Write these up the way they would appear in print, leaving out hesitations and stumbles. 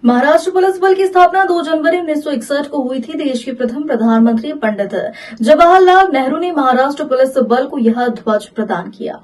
Maharashtra police बल की स्थापना 2 जनवरी 1961 को हुई थी। देश के प्रथम प्रधानमंत्री पंडित जवाहरलाल नेहरू ने महाराष्ट्र पुलिस बल को यह ध्वज प्रदान किया।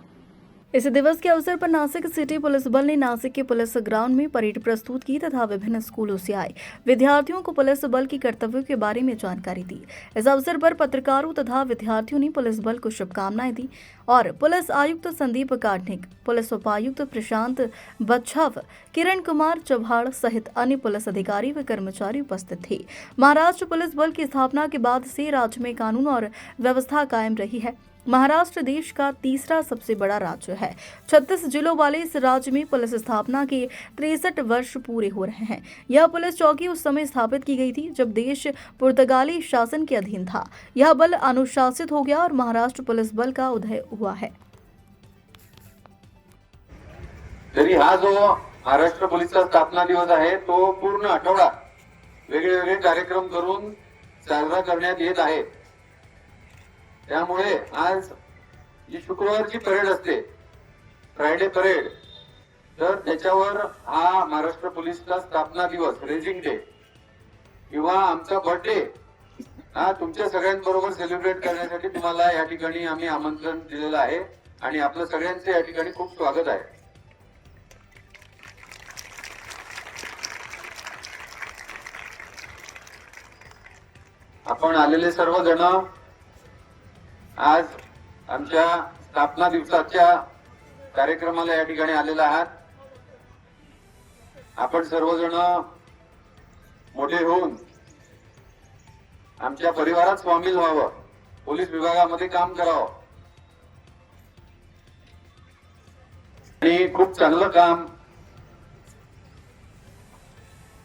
इस दिवस के अवसर पर नासिक सिटी पुलिस बल ने नासिक के पुलिस ग्राउंड में परेड प्रस्तुत की तथा विभिन्न स्कूलों से आए विद्यार्थियों को पुलिस बल की कर्तव्यों के बारे में जानकारी दी। इस अवसर पर पत्रकारों तथा विद्यार्थियों ने पुलिस बल को शुभकामनाएं दी और पुलिस आयुक्त संदीप कार्डनिक, पुलिस उपायुक्त प्रशांत बच्छाव, किरण कुमार चौहान सहित अन्य पुलिस अधिकारी व कर्मचारी उपस्थित थे। महाराष्ट्र पुलिस बल की स्थापना के बाद से राज्य में कानून और व्यवस्था कायम रही है। महाराष्ट्र देश का तीसरा सबसे बड़ा राज्य है। 36 जिलों वाले इस राज्य में पुलिस स्थापना के 63 वर्ष पूरे हो रहे हैं। यह पुलिस चौकी उस समय स्थापित की गई थी जब देश पुर्तगाली शासन के अधीन था। यह बल अनुशासित हो गया और महाराष्ट्र पुलिस बल का उदय हुआ है। तरी हा जो महाराष्ट्र पोलीसचा स्थापना दिवस आहे तो पूर्ण आठवडा वेगवेगळे कार्यक्रम करून साजरा करण्यात येत आहे। त्यामुळे आज जी शुक्रवारची परेड असते, फ्रायडे परेड, तर त्याच्यावर हा महाराष्ट्र पोलीसचा स्थापना दिवस, रेजिंग डे किंवा आमचा बर्थडे हा तुमच्या सगळ्यांबरोबर सेलिब्रेट करण्यासाठी तुम्हाला या ठिकाणी आम्ही आमंत्रण दिलेलं आहे आणि आपलं सगळ्यांचे या ठिकाणी खूप स्वागत आहे। आपण आलेले सर्वजण आज आमच्या स्थापना दिवसाच्या कार्यक्रमाला या ठिकाणी आलेला आहात। आपण सर्वजण मोठे होऊन आमच्या परिवारात सामील व्हावं, पोलीस विभागामध्ये काम करावं आणि खूप चांगलं काम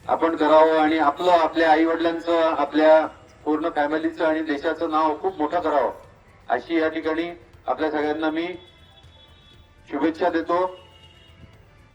आपण करावं आणि आपल्या आई वडिलांचं, आपल्या पूर्ण फॅमिलीचं आणि देशाचं नाव खूप मोठं करावं अशी या ठिकाणी आपल्या सगळ्यांना मी शुभेच्छा देतो।